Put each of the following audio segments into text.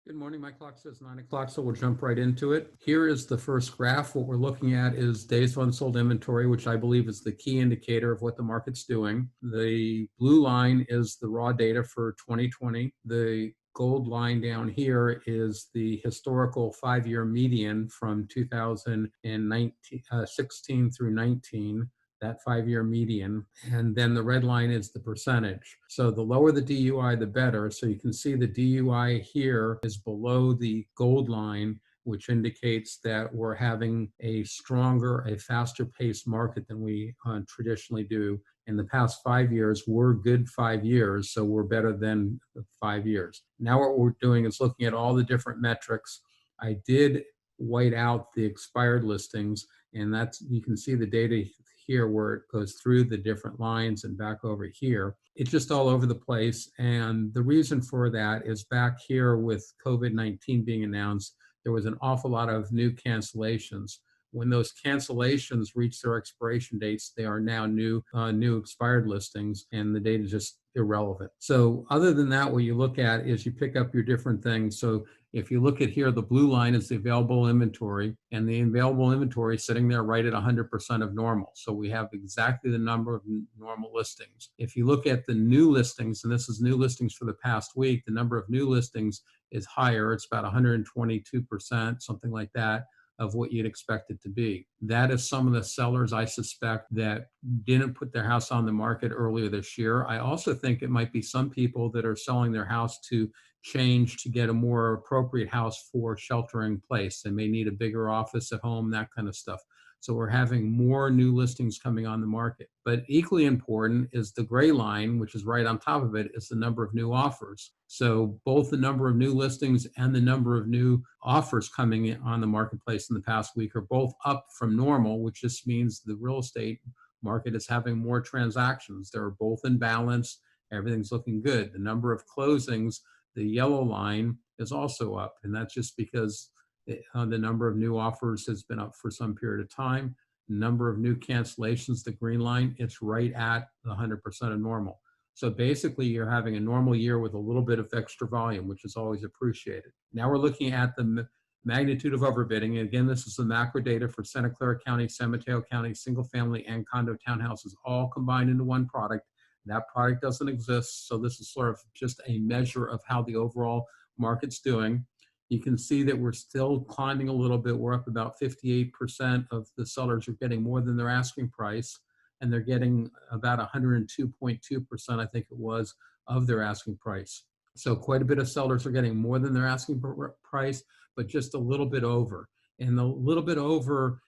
Good morning. My clock says 9 o'clock, so we'll jump right into it. Here is the first graph. What we're looking at is days of unsold inventory, which I believe is the key indicator of what the market's doing. The blue line is the raw data for 2020. The gold line down here is the historical 5-year median from 2016 through 19, that 5-year median. And then the red line is the percentage. So the lower the DUI, the better. So you can see the DUI here is below the gold line, which indicates that we're having a stronger, a faster paced market than we traditionally do. In the past 5 years, we're good 5 years, so we're better than 5 years. Now what we're doing is looking at all the different metrics. I did white out the expired listings, and that's, you can see the data here where it goes through the different lines and back over here. It's just all over the place. And the reason for that is back here with COVID-19 being announced, there was an awful lot of new cancellations. When those cancellations reach their expiration dates, they are now new expired listings, and the data is just irrelevant. So other than that, what you look at is you pick up your different things. So if you look at here, the blue line is the available inventory, and the available inventory is sitting there right at 100% of normal. So we have exactly the number of normal listings. If you look at the new listings, and this is new listings for the past week, the number of new listings is higher. It's about 122%, something like that, of what you'd expect it to be. That is some of the sellers, I suspect, that didn't put their house on the market earlier this year. I also think it might be some people that are selling their house to change to get a more appropriate house for sheltering in place. They may need a bigger office at home, that kind of stuff. So we're having more new listings coming on the market. But equally important is the gray line, which is right on top of it, is the number of new offers. So both the number of new listings and the number of new offers coming in on the marketplace in the past week are both up from normal, which just means the real estate market is having more transactions. They're both in balance. Everything's looking good. The number of closings, the yellow line, is also up, and that's just because the number of new offers has been up for some period of time. The number of new cancellations, the green line, it's right at 100% of normal. So basically, you're having a normal year with a little bit of extra volume, which is always appreciated. Now we're looking at the magnitude of overbidding. Again, this is the macro data for Santa Clara County, San Mateo County, single family and condo townhouses all combined into one product. That product doesn't exist, so this is sort of just a measure of how the overall market's doing. You can see that we're still climbing a little bit. We're up about 58% of the sellers are getting more than their asking price, and they're getting about 102.2%, I think it was, of their asking price. So quite a bit of sellers are getting more than their asking price, but just a little bit over. And the little bit over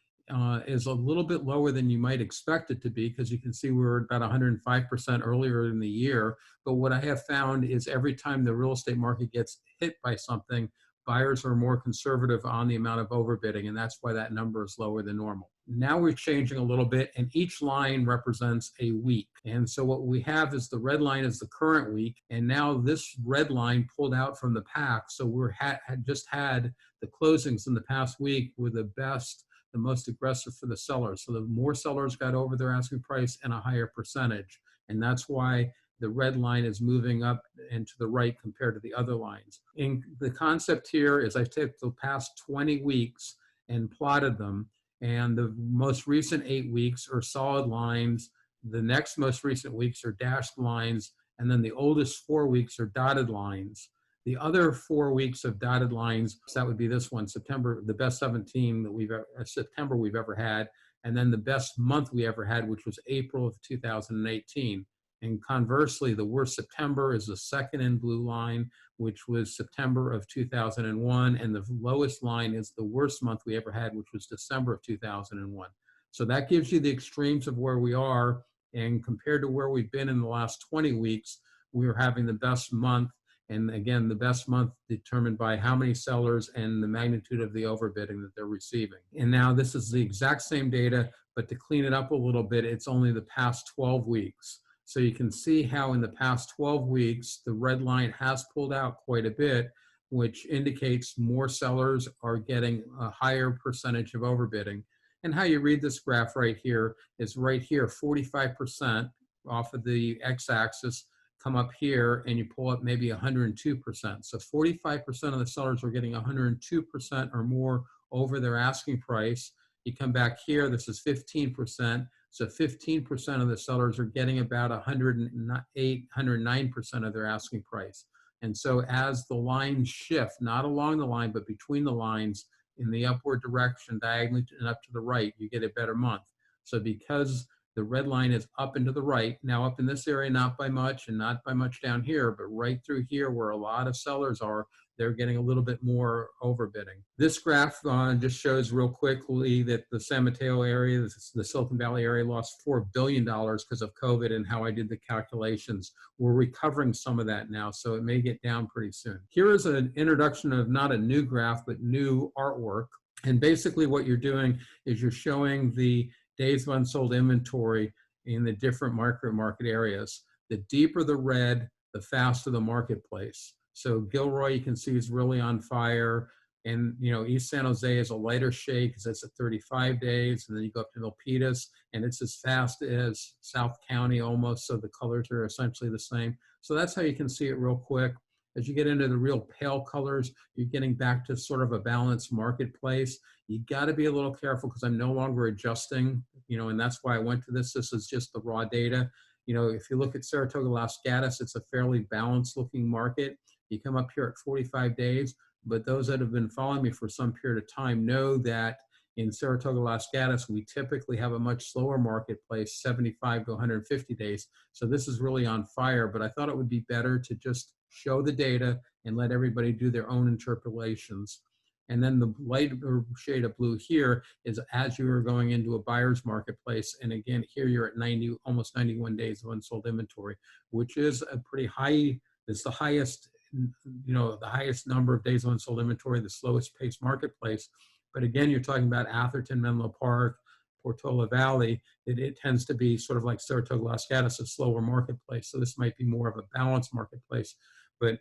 is a little bit lower than you might expect it to be, because you can see we were about 105% earlier in the year. But what I have found is every time the real estate market gets hit by something, buyers are more conservative on the amount of overbidding, and that's why that number is lower than normal. Now we're changing a little bit, and each line represents a week. And so what we have is the red line is the current week, and now this red line pulled out from the pack. So we're had just had the closings in the past week were the best, the most aggressive for the sellers. So the more sellers got over their asking price and a higher percentage. And that's why the red line is moving up and to the right compared to the other lines. And the concept here is I took the past 20 weeks and plotted them, and the most recent 8 weeks are solid lines. The next most recent weeks are dashed lines, and then the oldest 4 weeks are dotted lines. The other 4 weeks of dotted lines, so that would be this one, September, the best 17 that September we've ever had, and then the best month we ever had, which was April of 2018. And conversely, the worst September is the second in blue line, which was September of 2001. And the lowest line is the worst month we ever had, which was December of 2001. So that gives you the extremes of where we are. And compared to where we've been in the last 20 weeks, we are having the best month. And again, the best month determined by how many sellers and the magnitude of the overbidding that they're receiving. And now this is the exact same data, but to clean it up a little bit, it's only the past 12 weeks. So you can see how in the past 12 weeks, the red line has pulled out quite a bit, which indicates more sellers are getting a higher percentage of overbidding. And how you read this graph right here is right here, 45% off of the x-axis come up here and you pull up maybe 102%. So 45% of the sellers are getting 102% or more over their asking price. You come back here, this is 15%. So 15% of the sellers are getting about 108, 109% of their asking price. And so as the lines shift, not along the line, but between the lines in the upward direction, diagonally and up to the right, you get a better month. So because the red line is up and to the right, now up in this area, not by much and not by much down here, but right through here where a lot of sellers are, they're getting a little bit more overbidding. This graph just shows real quickly that the San Mateo area, the Silicon Valley area, lost $4 billion because of COVID, and how I did the calculations. We're recovering some of that now, so it may get down pretty soon. Here is an introduction of not a new graph, but new artwork. And basically what you're doing is you're showing the days of unsold inventory in the different micro market areas. The deeper the red, the faster the marketplace. So Gilroy, you can see, is really on fire. And East San Jose is a lighter shade because it's at 35 days. And then you go up to Milpitas, and it's as fast as South County almost. So the colors are essentially the same. So that's how you can see it real quick. As you get into the real pale colors, you're getting back to sort of a balanced marketplace. You got to be a little careful because I'm no longer adjusting, and that's why I went to this. This is just the raw data. If you look at Saratoga, Las Gatos, it's a fairly balanced looking market. You come up here at 45 days, but those that have been following me for some period of time know that in Saratoga, Las Gatos, we typically have a much slower marketplace, 75 to 150 days. So this is really on fire, but I thought it would be better to just show the data and let everybody do their own interpolations. And then the lighter shade of blue here is as you are going into a buyer's marketplace. And again, here you're at almost 91 days of unsold inventory, which is a pretty high, it's the highest, the highest number of days of unsold inventory, the slowest paced marketplace. But again, you're talking about Atherton, Menlo Park, Portola Valley. It tends to be sort of like Saratoga, Las Gatos, a slower marketplace. So this might be more of a balanced marketplace. But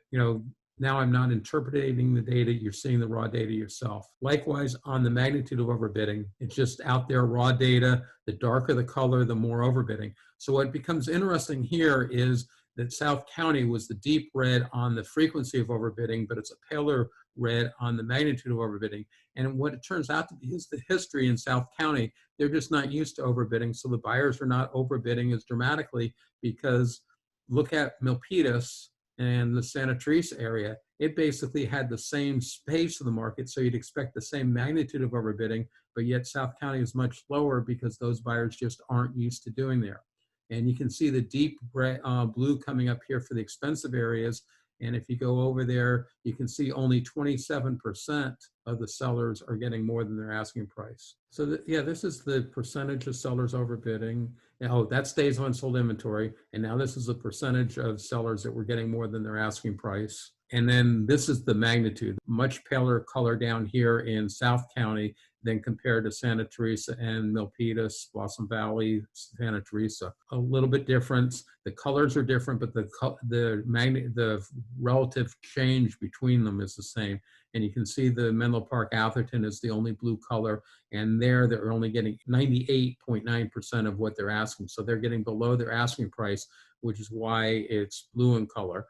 now I'm not interpreting the data, you're seeing the raw data yourself. Likewise, on the magnitude of overbidding, it's just out there, raw data. The darker the color, the more overbidding. So what becomes interesting here is that South County was the deep red on the frequency of overbidding, but it's a paler red on the magnitude of overbidding. And what it turns out to be is the history in South County, they're just not used to overbidding. So the buyers are not overbidding as dramatically, because look at Milpitas and the Santa Teresa area, it basically had the same space of the market. So you'd expect the same magnitude of overbidding, but yet South County is much lower because those buyers just aren't used to doing there. And you can see the deep blue coming up here for the expensive areas. And if you go over there, you can see only 27% of the sellers are getting more than their asking price. So this is the percentage of sellers overbidding. Oh, that's days of unsold inventory. And now this is the percentage of sellers that were getting more than their asking price. And then this is the magnitude, much paler color down here in South County than compared to Santa Teresa and Milpitas, Blossom Valley, Santa Teresa. A little bit different. The colors are different, but the relative change between them is the same. And you can see the Menlo Park Atherton is the only blue color, and there they're only getting 98.9% of what they're asking. So they're getting below their asking price, which is why it's blue in color.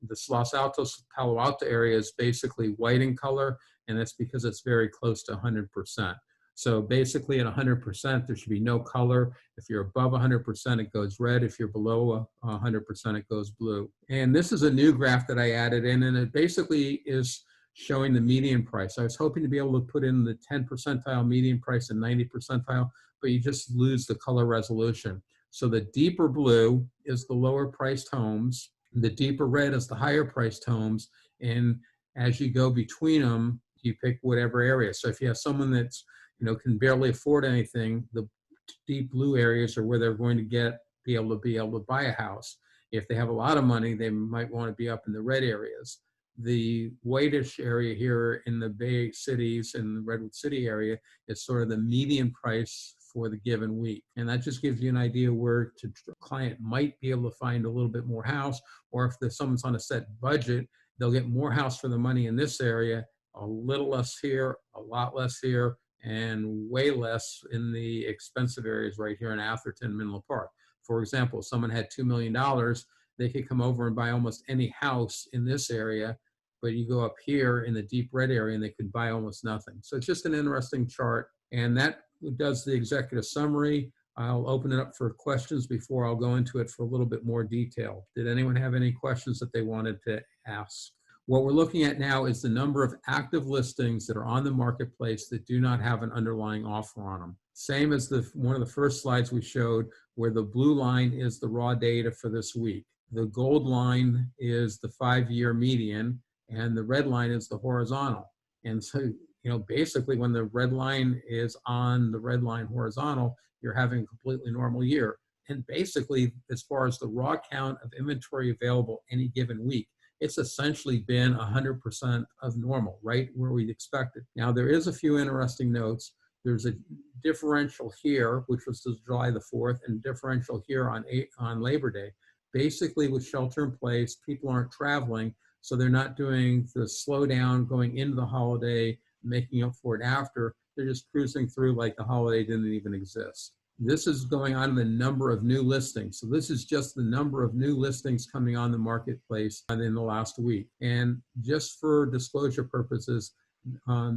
The Los Altos, Palo Alto area is basically white in color, and that's because it's very close to 100%. So basically at 100%, there should be no color. If you're above 100%, it goes red. If you're below 100%, it goes blue. And this is a new graph that I added in, and it basically is showing the median price. I was hoping to be able to put in the 10 percentile median price and 90 percentile, but you just lose the color resolution. So the deeper blue is the lower priced homes. The deeper red is the higher priced homes. And as you go between them, you pick whatever area. So if you have someone that's, can barely afford anything, the deep blue areas are where they're going to be able to buy a house. If they have a lot of money, they might want to be up in the red areas. The whitish area here in the Bay Cities and the Redwood City area is sort of the median price for the given week. And that just gives you an idea where a client might be able to find a little bit more house, or if someone's on a set budget, they'll get more house for the money in this area, a little less here, a lot less here, and way less in the expensive areas right here in Atherton, Menlo Park. For example, if someone had $2 million, they could come over and buy almost any house in this area, but you go up here in the deep red area and they could buy almost nothing. So it's just an interesting chart. And that does the executive summary. I'll open it up for questions before I'll go into it for a little bit more detail. Did anyone have any questions that they wanted to ask? What we're looking at now is the number of active listings that are on the marketplace that do not have an underlying offer on them. Same as one of the first slides we showed, where the blue line is the raw data for this week. The gold line is the 5-year median, and the red line is the horizontal. And so, basically when the red line is on the red line horizontal, you're having a completely normal year. And basically, as far as the raw count of inventory available any given week, it's essentially been 100% of normal, right where we'd expected. Now, there is a few interesting notes. There's a differential here, which was July the 4th, and differential here on Labor Day. Basically, with shelter in place, people aren't traveling, so they're not doing the slowdown going into the holiday, making up for it after. They're just cruising through like the holiday didn't even exist. This is going on in the number of new listings. So this is just the number of new listings coming on the marketplace in the last week. And just for disclosure purposes,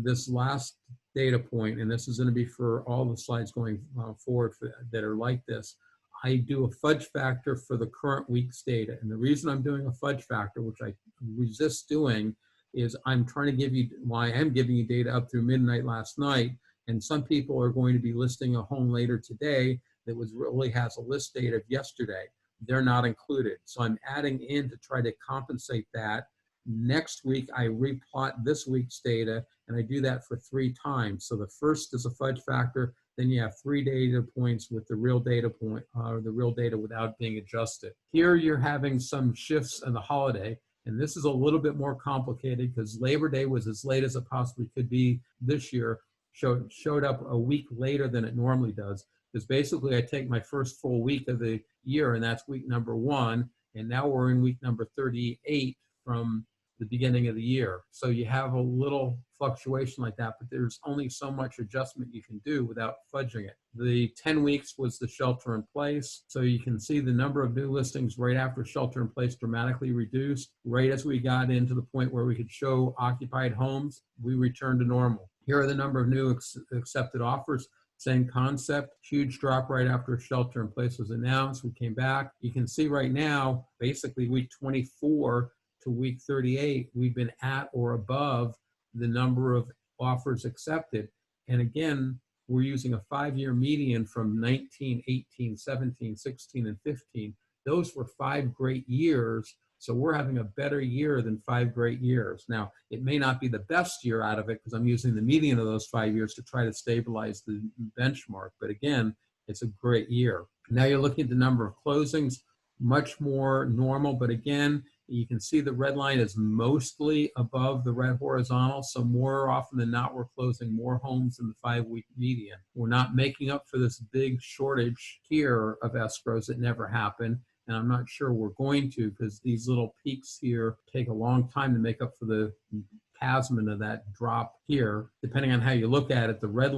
this last data point, and this is going to be for all the slides going forward that are like this, I do a fudge factor for the current week's data. And the reason I'm doing a fudge factor, which I resist doing, is I'm trying to give you, I am giving you data up through midnight last night. And some people are going to be listing a home later today that really has a list date of yesterday. They're not included. So I'm adding in to try to compensate that. Next week, I replot this week's data, and I do that for 3 times. So the first is a fudge factor, then you have 3 data points with the real data point, the real data without being adjusted. Here you're having some shifts in the holiday, and this is a little bit more complicated because Labor Day was as late as it possibly could be this year. Showed up a week later than it normally does, because basically I take my first full week of the year, and that's week number 1, and now we're in week number 38 from the beginning of the year. So you have a little fluctuation like that, but there's only so much adjustment you can do without fudging it. The 10 weeks was the shelter in place. So you can see the number of new listings right after shelter in place dramatically reduced. Right as we got into the point where we could show occupied homes, we returned to normal. Here are the number of new accepted offers. Same concept, huge drop right after shelter in place was announced. We came back. You can see right now, basically week 24 to week 38, we've been at or above the number of offers accepted. And again, we're using a 5-year median from 19, 18, 17, 16, and 15. Those were 5 great years. So we're having a better year than 5 great years. Now, it may not be the best year out of it because I'm using the median of those 5 years to try to stabilize the benchmark. But again, it's a great year. Now you're looking at the number of closings, much more normal. But again, you can see the red line is mostly above the red horizontal. So more often than not, we're closing more homes in the 5-week median. We're not making up for this big shortage here of escrows that never happened. And I'm not sure we're going to, because these little peaks here take a long time to make up for the chasm of that drop here. Depending on how you look at it, the red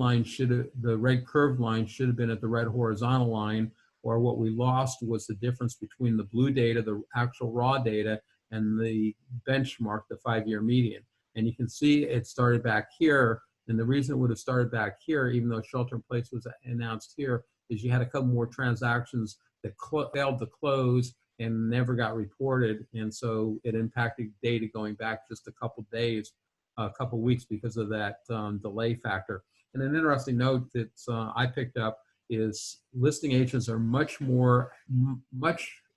curved line should have been at the red horizontal line, or what we lost was the difference between the blue data, the actual raw data, and the benchmark, the 5-year median. And you can see it started back here. And the reason it would have started back here, even though shelter in place was announced here, is you had a couple more transactions that failed to close and never got reported. And so it impacted data going back just a couple days, a couple weeks because of that delay factor. And an interesting note that I picked up is listing agents are much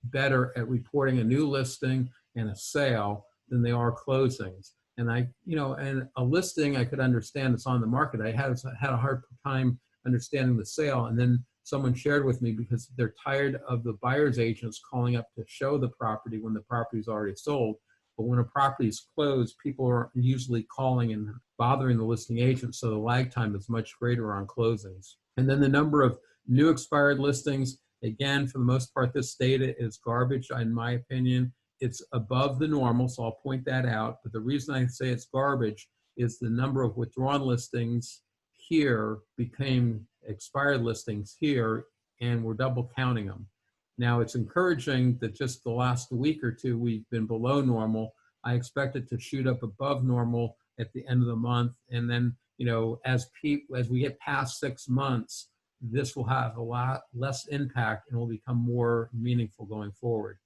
better at reporting a new listing and a sale than they are closings. And and a listing I could understand it's on the market. I had a hard time understanding the sale. And then someone shared with me because they're tired of the buyer's agents calling up to show the property when the property is already sold. But when a property is closed, people are usually calling and bothering the listing agent. So the lag time is much greater on closings. And then the number of new expired listings, again, for the most part, this data is garbage, in my opinion. It's above the normal, so I'll point that out. But the reason I say it's garbage is the number of withdrawn listings here became expired listings here, and we're double counting them. Now it's encouraging that just the last week or two we've been below normal. I expect it to shoot up above normal at the end of the month. And then, as we get past 6 months, this will have a lot less impact and will become more meaningful going forward.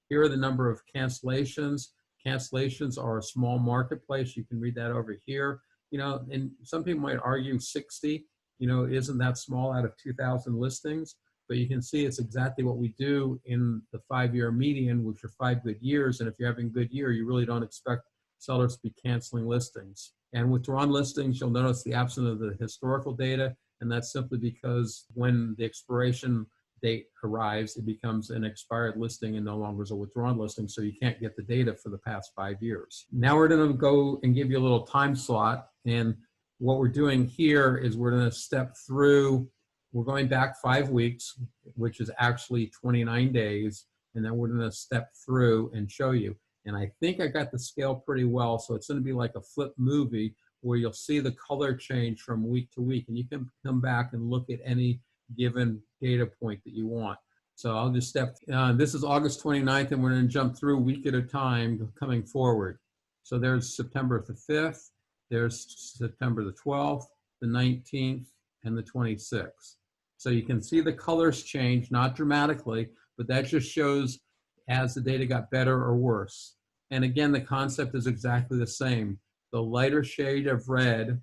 Here are the number of cancellations. Cancellations are a small marketplace. You can read that over here. And some people might argue 60, isn't that small out of 2,000 listings? But you can see it's exactly what we do in the 5-year median, which are 5 good years. And if you're having a good year, you really don't expect sellers to be canceling listings. And withdrawn listings, you'll notice the absence of the historical data. And that's simply because when the expiration date arrives, it becomes an expired listing and no longer is a withdrawn listing. So you can't get the data for the past 5 years. Now we're going to go and give you a little time slot. And what we're doing here is we're going to step through. We're going back 5 weeks, which is actually 29 days, and then we're going to step through and show you. And I think I got the scale pretty well, so it's going to be like a flip movie where you'll see the color change from week to week, and you can come back and look at any given data point that you want. So I'll just this is August 29th, and we're going to jump through a week at a time coming forward. So there's September the 5th, there's September the 12th, the 19th, and the 26th. So you can see the colors change, not dramatically, but that just shows as the data got better or worse. And again, the concept is exactly the same. The lighter shade of red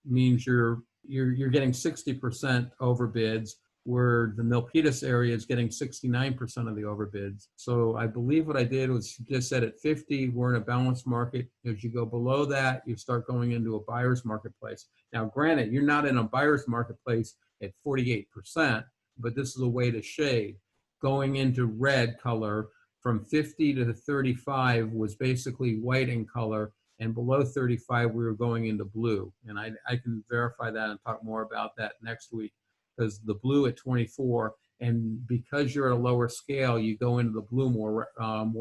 means you're getting 60% overbids, where the Milpitas area is getting 69% of the overbids. So I believe what I did was just set at 50, we're in a balanced market. As you go below that, you start going into a buyer's marketplace. Now, granted, you're not in a buyer's marketplace at 48%, but this is a way to shade. Going into red color from 50 to 35 was basically white in color, and below 35, we were going into blue. And I can verify that and talk more about that next week, because the blue at 24, and because you're at a lower scale, you go into the blue more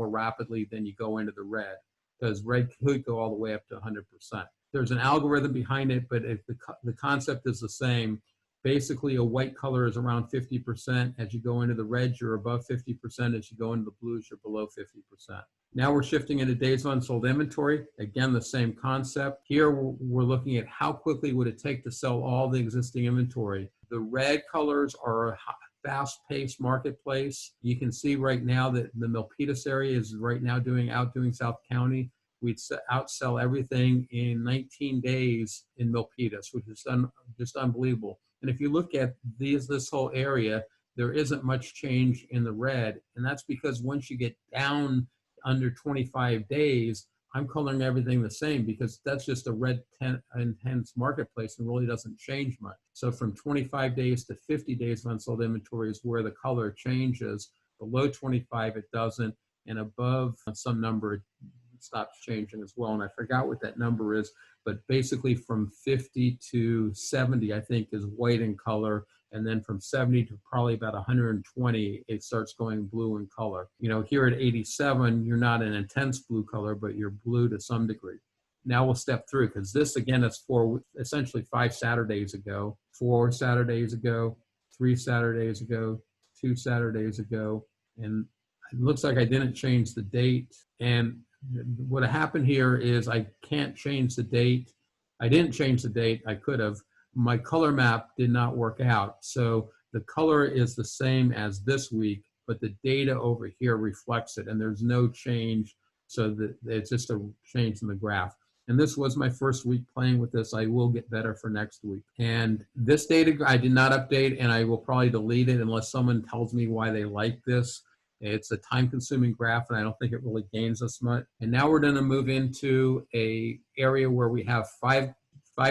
rapidly than you go into the red, because red could go all the way up to 100%. There's an algorithm behind it, but if the concept is the same. Basically, a white color is around 50%. As you go into the reds, you're above 50%. As you go into the blues, you're below 50%. Now we're shifting into days of unsold inventory. Again, the same concept. Here, we're looking at how quickly would it take to sell all the existing inventory. The red colors are a fast-paced marketplace. You can see right now that the Milpitas area is right now outdoing South County. We'd outsell everything in 19 days in Milpitas, which is just unbelievable. And if you look at this whole area, there isn't much change in the red. And that's because once you get down under 25 days, I'm coloring everything the same, because that's just a red intense marketplace and really doesn't change much. So from 25 days to 50 days of unsold inventory is where the color changes. Below 25, it doesn't. And above some number, it stops changing as well. And I forgot what that number is, but basically from 50 to 70, I think, is white in color. And then from 70 to probably about 120, it starts going blue in color. Here at 87, you're not an intense blue color, but you're blue to some degree. Now we'll step through, because this, again, is for essentially 5 Saturdays ago, 4 Saturdays ago, 3 Saturdays ago, 2 Saturdays ago. And it looks like I didn't change the date. And what happened here is I can't change the date. I didn't change the date. I could have. My color map did not work out. So the color is the same as this week, but the data over here reflects it, and there's no change. So that it's just a change in the graph. And this was my first week playing with this. I will get better for next week. And this data I did not update, and I will probably delete it unless someone tells me why they like this. It's a time-consuming graph, and I don't think it really gains us much. And now we're going to move into an area where we have five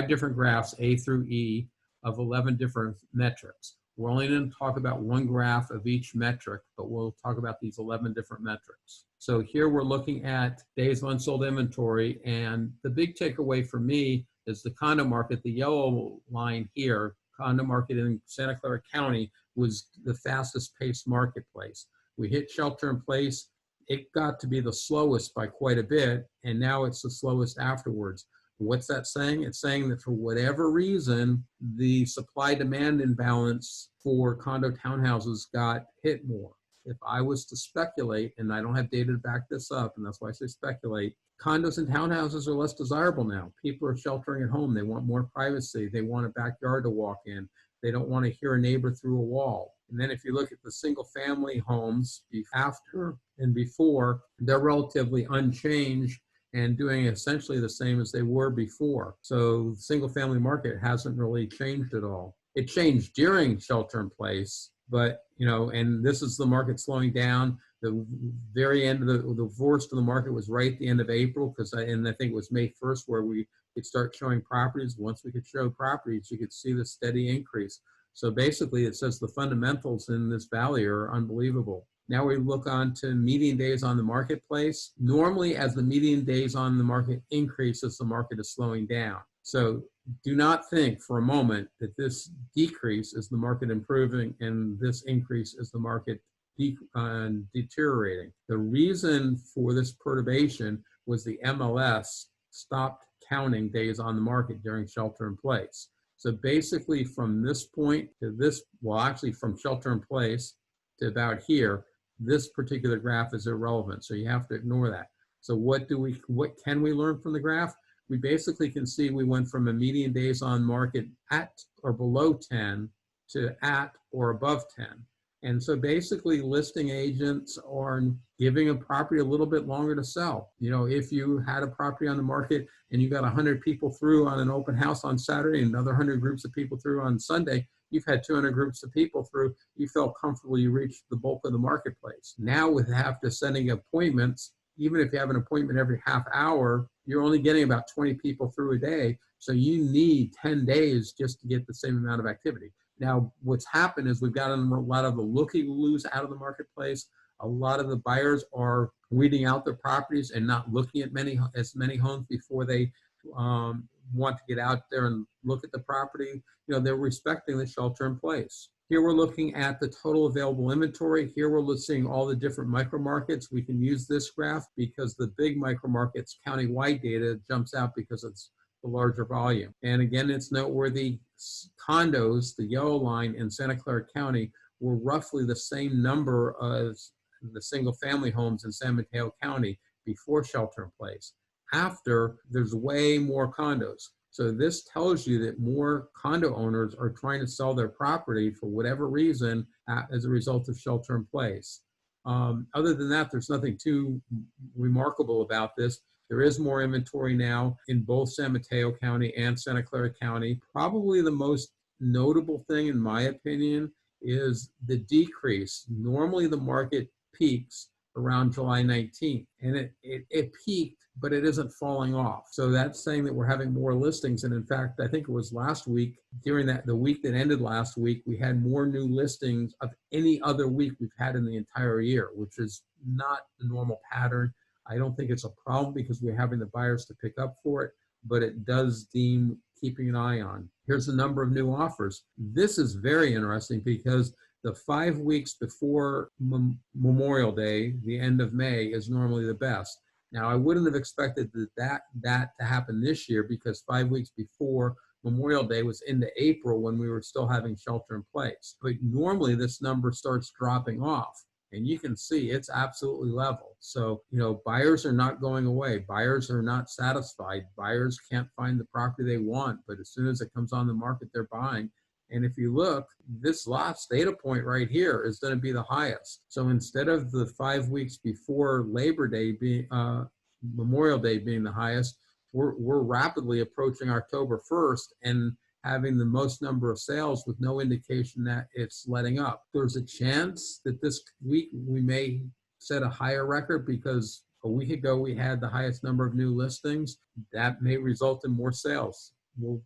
different graphs, A through E, of 11 different metrics. We're only going to talk about one graph of each metric, but we'll talk about these 11 different metrics. So here we're looking at days of unsold inventory, and the big takeaway for me is the condo market. The yellow line here, condo market in Santa Clara County, was the fastest paced marketplace. We hit shelter in place. It got to be the slowest by quite a bit, and now it's the slowest afterwards. What's that saying? It's saying that for whatever reason, the supply-demand imbalance for condo townhouses got hit more. if I was to speculate, and I don't have data to back this up, and that's why I say speculate, condos and townhouses are less desirable now. People are sheltering at home. They want more privacy. They want a backyard to walk in. They don't want to hear a neighbor through a wall. And then if you look at the single family homes after and before, they're relatively unchanged and doing essentially the same as they were before. So the single family market hasn't really changed at all. It changed during shelter in place, but, and this is the market slowing down. The very end of the worst of the market was right at the end of April, and I think it was May 1st where we could start showing properties. Once we could show properties, you could see the steady increase. So basically it says the fundamentals in this valley are unbelievable. Now we look on to median days on the marketplace. Normally, as the median days on the market increases, the market is slowing down. So do not think for a moment that this decrease is the market improving and this increase is the market deteriorating. The reason for this perturbation was the MLS stopped counting days on the market during shelter in place. So basically from this point to this, well, actually from shelter in place to about here, this particular graph is irrelevant. So you have to ignore that. So what can we learn from the graph? We basically can see we went from a median days on market at or below 10 to at or above 10. And so basically listing agents are giving a property a little bit longer to sell. If you had a property on the market and you got 100 people through on an open house on Saturday and another 100 groups of people through on Sunday, you've had 200 groups of people through, you felt comfortable, you reached the bulk of the marketplace. Now with after sending appointments, even if you have an appointment every half hour, you're only getting about 20 people through a day. So you need 10 days just to get the same amount of activity. Now, what's happened is we've gotten a lot of the looky-loos out of the marketplace. A lot of the buyers are weeding out their properties and not looking at as many homes before they want to get out there and look at the property. They're respecting the shelter in place. Here we're looking at the total available inventory. Here we're seeing all the different micro markets. We can use this graph because the big micro markets county-wide data jumps out because it's the larger volume. And again, it's noteworthy, condos, the yellow line in Santa Clara County, were roughly the same number as the single family homes in San Mateo County before shelter in place. After, there's way more condos. So this tells you that more condo owners are trying to sell their property for whatever reason as a result of shelter in place. Other than that, there's nothing too remarkable about this. There is more inventory now in both San Mateo County and Santa Clara County. Probably the most notable thing, in my opinion, is the decrease. Normally the market peaks around July 19th, and it peaked, but it isn't falling off. So that's saying that we're having more listings. And in fact, I think it was last week, during the week that ended last week, we had more new listings of any other week we've had in the entire year, which is not the normal pattern. I don't think it's a problem because we're having the buyers to pick up for it, but it does deem keeping an eye on. Here's the number of new offers. This is very interesting because the 5 weeks before Memorial Day, the end of May, is normally the best. Now, I wouldn't have expected that to happen this year because 5 weeks before Memorial Day was into April when we were still having shelter in place. But normally this number starts dropping off. And you can see it's absolutely level. So, buyers are not going away. Buyers are not satisfied. Buyers can't find the property they want, but as soon as it comes on the market, they're buying. And if you look, this last data point right here is going to be the highest. So instead of the 5 weeks before Labor Day being Memorial Day being the highest, we're rapidly approaching October 1st and having the most number of sales with no indication that it's letting up. There's a chance that this week we may set a higher record because a week ago we had the highest number of new listings. That may result in more sales. We'll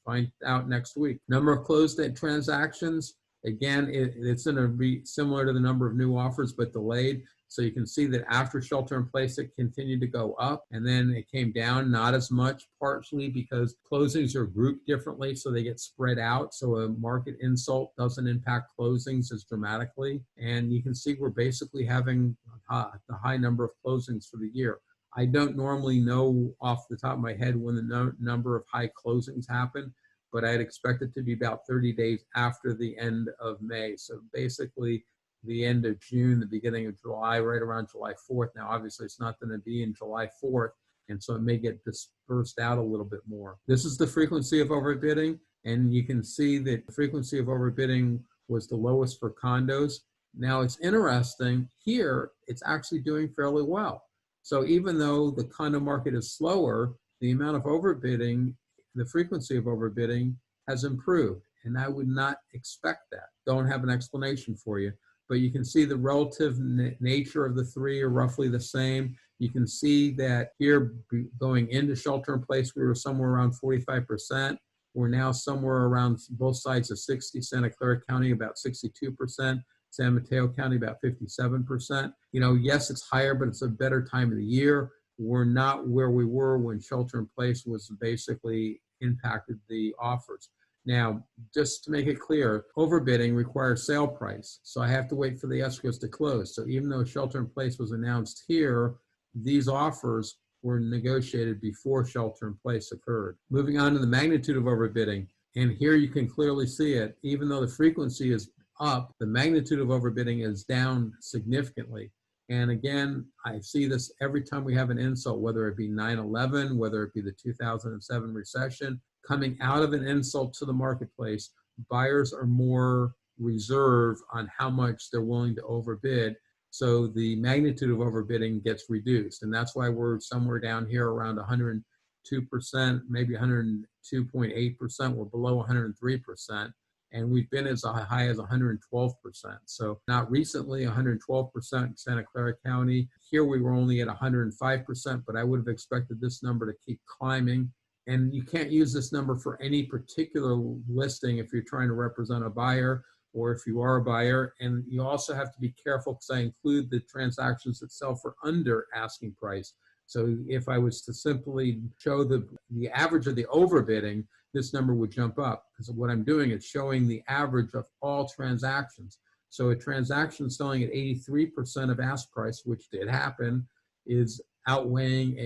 find out next week. Number of closed transactions, again, it's going to be similar to the number of new offers but delayed. So you can see that after shelter in place, it continued to go up and then it came down, not as much, partially because closings are grouped differently, so they get spread out. So a market insult doesn't impact closings as dramatically. And you can see we're basically having the high number of closings for the year. I don't normally know off the top of my head when the number of high closings happen, but I'd expect it to be about 30 days after the end of May. So basically, the end of June, the beginning of July, right around July 4th. Now, obviously, it's not going to be in July 4th, and so it may get dispersed out a little bit more. This is the frequency of overbidding, and you can see that the frequency of overbidding was the lowest for condos. Now, it's interesting, here, it's actually doing fairly well. So even though the condo market is slower, the amount of overbidding, the frequency of overbidding has improved. And I would not expect that. Don't have an explanation for you. But you can see the relative nature of the three are roughly the same. You can see that here, going into shelter in place, we were somewhere around 45%. We're now somewhere around both sides of 60, Santa Clara County about 62%. San Mateo County about 57%. Yes, it's higher, but it's a better time of the year. We're not where we were when shelter in place was basically impacted the offers. Now, just to make it clear, overbidding requires sale price. So I have to wait for the escrows to close. So even though shelter in place was announced here, these offers were negotiated before shelter in place occurred. Moving on to the magnitude of overbidding. And here you can clearly see it. Even though the frequency is up, the magnitude of overbidding is down significantly. And again, I see this every time we have an insult, whether it be 9/11, whether it be the 2007 recession. Coming out of an insult to the marketplace, buyers are more reserved on how much they're willing to overbid. So the magnitude of overbidding gets reduced. And that's why we're somewhere down here around 102%, maybe 102.8%. We're below 103%. And we've been as high as 112%. So not recently, 112% in Santa Clara County. Here we were only at 105%, but I would have expected this number to keep climbing. And you can't use this number for any particular listing if you're trying to represent a buyer or if you are a buyer. And you also have to be careful because I include the transactions that sell for under asking price. So if I was to simply show the average of the overbidding, this number would jump up because what I'm doing is showing the average of all transactions. So a transaction selling at 83% of ask price, which did happen, is outweighing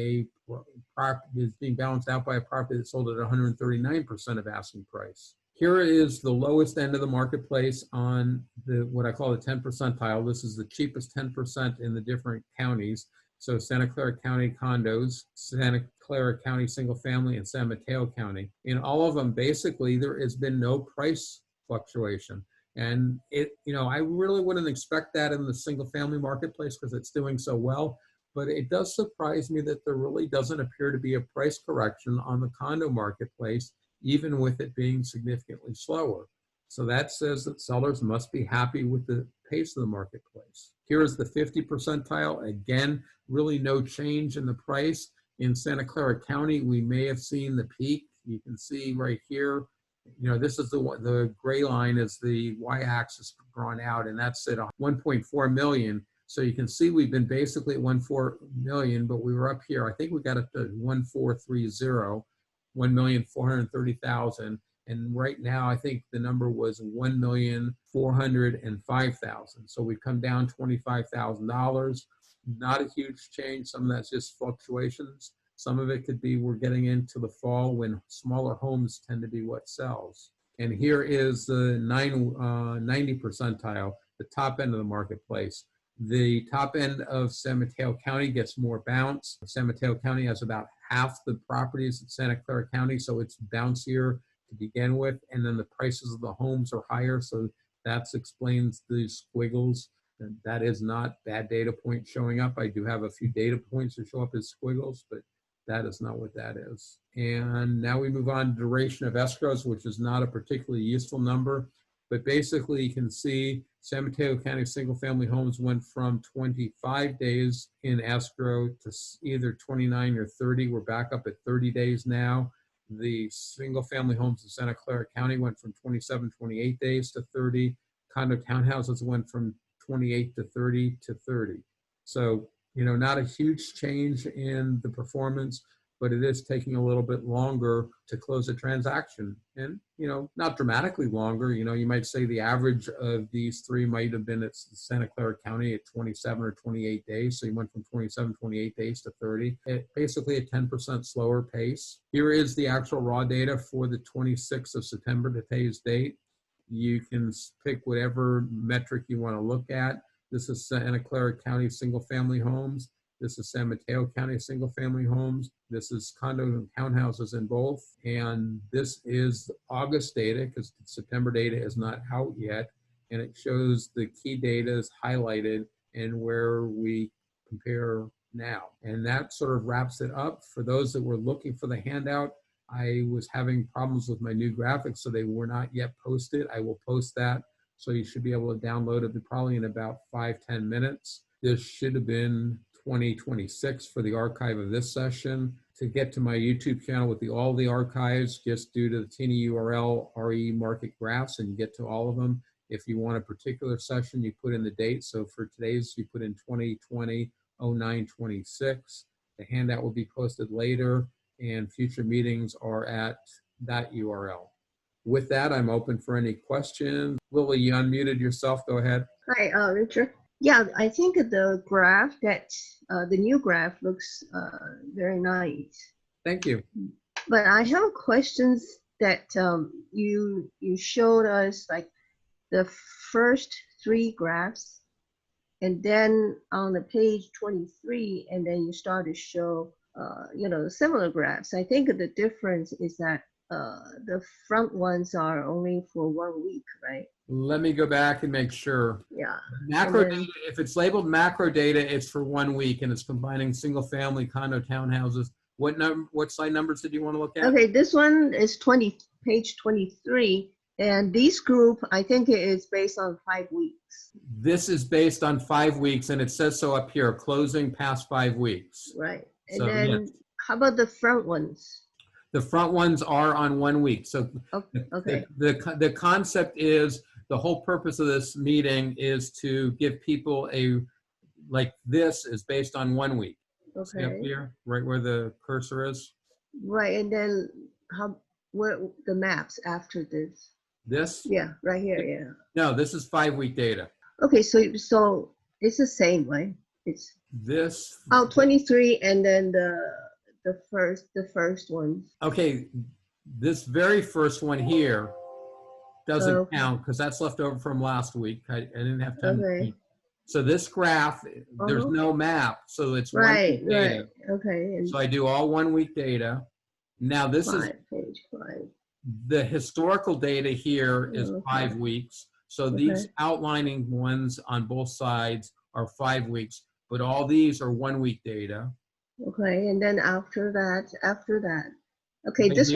is being balanced out by a property that sold at 139% of asking price. Here is the lowest end of the marketplace on what I call the 10 percentile. This is the cheapest 10% in the different counties. So Santa Clara County condos, Santa Clara County single family, and San Mateo County. In all of them, basically, there has been no price fluctuation. And I really wouldn't expect that in the single family marketplace because it's doing so well. But it does surprise me that there really doesn't appear to be a price correction on the condo marketplace, even with it being significantly slower. So that says that sellers must be happy with the pace of the marketplace. Here is the 50 percentile. Again, really no change in the price. In Santa Clara County, we may have seen the peak. You can see right here, this is the gray line is the y-axis drawn out, and that's at 1.4 million. So you can see we've been basically at 1.4 million, but we were up here. I think we got up to 1.430, 1,430,000. And right now, I think the number was 1,405,000. So we've come down $25,000. Not a huge change. Some of that's just fluctuations. Some of it could be we're getting into the fall when smaller homes tend to be what sells. And here is the 90 percentile, the top end of the marketplace. The top end of San Mateo County gets more bounce. San Mateo County has about half the properties in Santa Clara County, so it's bouncier to begin with. And then the prices of the homes are higher, so that explains the squiggles. And that is not bad data points showing up. I do have a few data points that show up as squiggles, but that is not what that is. And now we move on to duration of escrows, which is not a particularly useful number. But basically, you can see San Mateo County single-family homes went from 25 days in escrow to either 29 or 30. We're back up at 30 days now. The single-family homes in Santa Clara County went from 27, 28 days to 30. Condo townhouses went from 28 to 30 to 30. So, not a huge change in the performance, but it is taking a little bit longer to close a transaction. And, not dramatically longer. You might say the average of these three might have been at Santa Clara County at 27 or 28 days. So you went from 27, 28 days to 30. Basically a 10% slower pace. Here is the actual raw data for the 26th of September, today's date. You can pick whatever metric you want to look at. This is Santa Clara County single family homes. This is San Mateo County single family homes. This is condos and townhouses in both. And this is August data because September data is not out yet. And it shows the key data is highlighted and where we compare now. And that sort of wraps it up. For those that were looking for the handout, I was having problems with my new graphics, so they were not yet posted. I will post that. So you should be able to download it probably in about 5-10 minutes. This should have been 2026 for the archive of this session. To get to my YouTube channel with all the archives, just do to the teeny URL, RE Market Graphs, and you get to all of them. If you want a particular session, you put in the date. So for today's, you put in 2020-09-26. The handout will be posted later, and future meetings are at that URL. With that, I'm open for any questions. Lily, you unmuted yourself. Go ahead. Hi, Richard. Yeah, I think the graph that the new graph looks very nice. Thank you. But I have questions that you showed us, like the first 3 graphs, and then on the page 23, and then you start to show similar graphs. I think the difference is that the front ones are only for 1 week, right? Let me go back and make sure. Yeah. Macro data, if it's labeled macro data, it's for 1 week, and it's combining single family, condo, townhouses. What slide numbers did you want to look at? Okay, this one is page 23, and this group, I think it is based on 5 weeks. This is based on 5 weeks, and it says so up here, closing past 5 weeks. Right. And so, then yes. How about the front ones? The front ones are on 1 week. So okay. The concept is, the whole purpose of this meeting is to give people like this is based on 1 week. Okay. See up here, right where the cursor is? Right, and then where the maps after this? This? Yeah, right here, yeah. No, this is 5 week data. Okay, so it's the same, right? It's this. 23, and then the first one. Okay, this very first one here doesn't count because that's left over from last week. I didn't have time. Okay. So this graph, there's no map, so it's 1 week data. Right. Okay. And so I do all 1 week data. Now this is page 5. The historical data here is 5 weeks. So these outlining ones on both sides are 5 weeks, but all these are 1 week data. Okay, and then after that. Okay, this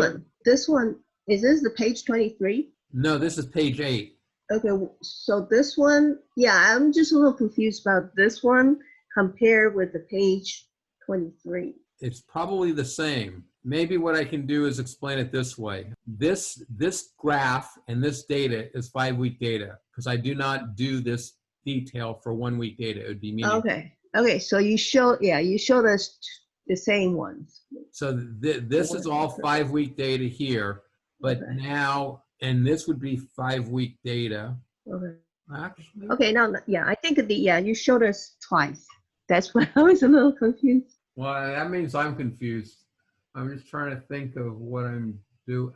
one, is this the page 23? No, this is page 8. Okay, so this one, yeah, I'm just a little confused about this one compared with the page 23. It's probably the same. Maybe what I can do is explain it this way. This graph and this data is 5 week data because I do not do this detail for 1 week data. It would be meaningful. Okay, so you showed us the same ones. So this is all 5 week data here, but now, and this would be 5 week data. Okay. Actually. Okay, no, yeah, I think you showed us twice. That's why I was a little confused. Well, that means I'm confused. I'm just trying to think of what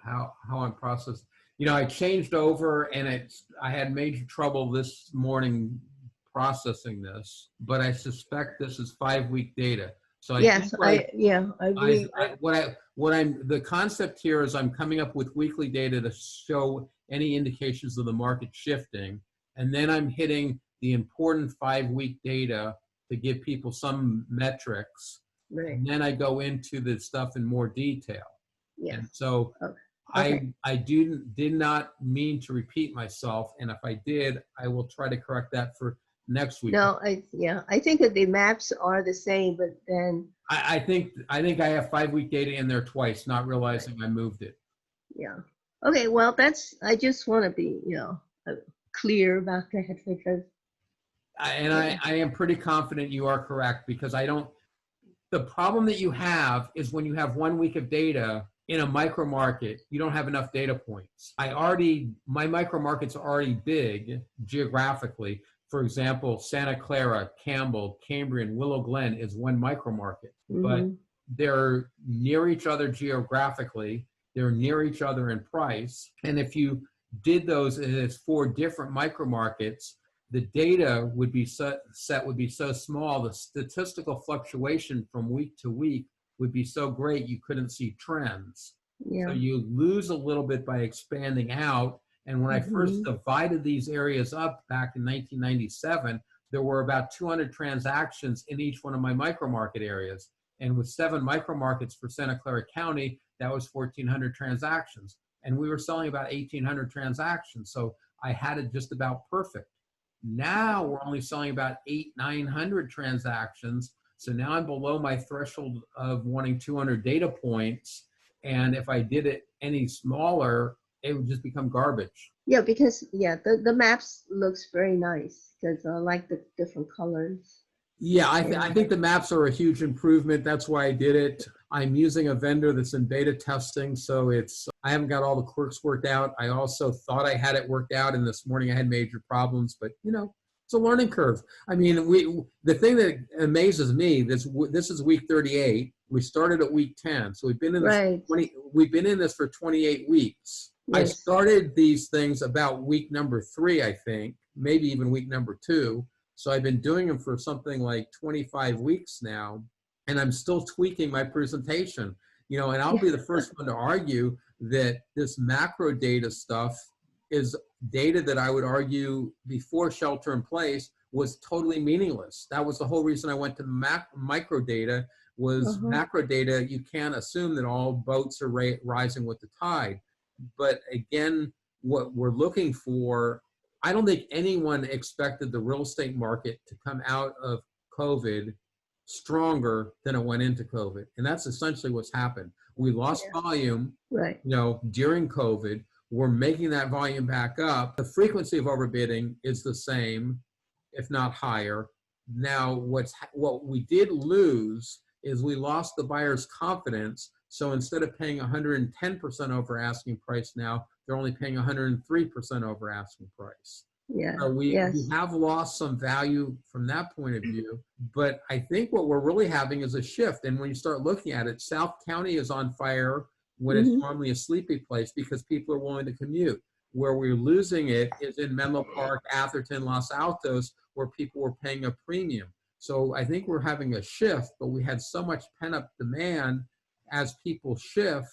how I'm processed. I changed over, and I had major trouble this morning processing this, but I suspect this is 5 week data. So I agree. The concept here is I'm coming up with weekly data to show any indications of the market shifting, and then I'm hitting the important 5 week data to give people some metrics. Right. And then I go into the stuff in more detail. Yeah. And so I did not mean to repeat myself, and if I did, I will try to correct that for next week. No, I think that the maps are the same, but then I think I have 5 week data in there twice, not realizing I moved it. Yeah. Okay. Well, I just want to be clear about that because. I am pretty confident you are correct because the problem that you have is when you have 1 week of data in a micro market, you don't have enough data points. My micro markets are already big geographically. For example, Santa Clara, Campbell, Cambrian, Willow Glen is one micro market, but they're near each other geographically. They're near each other in price. And if you did those as 4 different micro markets, the data would be set would be so small, the statistical fluctuation from week to week would be so great you couldn't see trends. So Yeah. you lose a little bit by expanding out. And when I first divided these areas up back in 1997, there were about 200 transactions in each one of my micro market areas. And with 7 micro markets for Santa Clara County, that was 1,400 transactions. And we were selling about 1,800 transactions. So I had it just about perfect. Now we're only selling about 800-900 transactions. So now I'm below my threshold of wanting 200 data points. And if I did it any smaller, it would just become garbage. Yeah, because the maps looks very nice because I like the different colors. Yeah, I think the maps are a huge improvement. That's why I did it. I'm using a vendor that's in beta testing, so I haven't got all the quirks worked out. I also thought I had it worked out, and this morning I had major problems, but it's a learning curve. I mean, the thing that amazes me, this is week 38. We started at week 10, so we've been in this we've been in this for 28 weeks. Yes. I started these things about week number 3, I think, maybe even week number 2. So I've been doing them for something like 25 weeks now, and I'm still tweaking my presentation. And I'll be the first one to argue that this macro data stuff is data that I would argue before shelter in place was totally meaningless. That was the whole reason I went to micro data was macro data. You can't assume that all boats are rising with the tide. But again, what we're looking for, I don't think anyone expected the real estate market to come out of COVID stronger than it went into COVID. And that's essentially what's happened. We lost volume, during COVID. We're making that volume back up. The frequency of overbidding is the same, if not higher. Now, what we did lose is we lost the buyer's confidence. So instead of paying 110% over asking price now, they're only paying 103% over asking price. Yeah. So we have lost some value from that point of view. But I think what we're really having is a shift. And when you start looking at it, South County is on fire when it's normally a sleepy place because people are willing to commute. Where we're losing it is in Menlo Park, Atherton, Los Altos, where people were paying a premium. So I think we're having a shift, but we had so much pent-up demand. As people shift,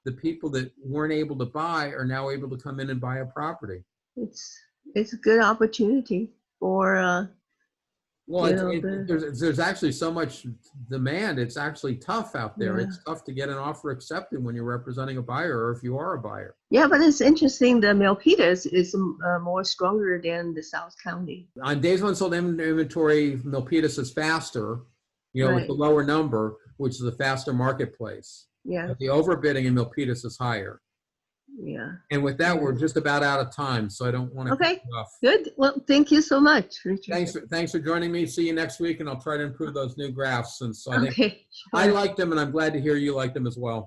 the people that weren't able to buy are now able to come in and buy a property. It's a good opportunity for there's actually so much demand. It's actually tough out there. It's tough to get an offer accepted when you're representing a buyer or if you are a buyer. Yeah, but it's interesting. The Milpitas is more stronger than the South County. On days on sold inventory, Milpitas is faster, with the lower number, which is a faster marketplace. Yeah. But the overbidding in Milpitas is higher. Yeah. And with that, we're just about out of time, so I don't want to cut you off. Good. Well, thank you so much, Richard. Thanks for joining me. See you next week, and I'll try to improve those new graphs since I think I liked them, and I'm glad to hear you liked them as well.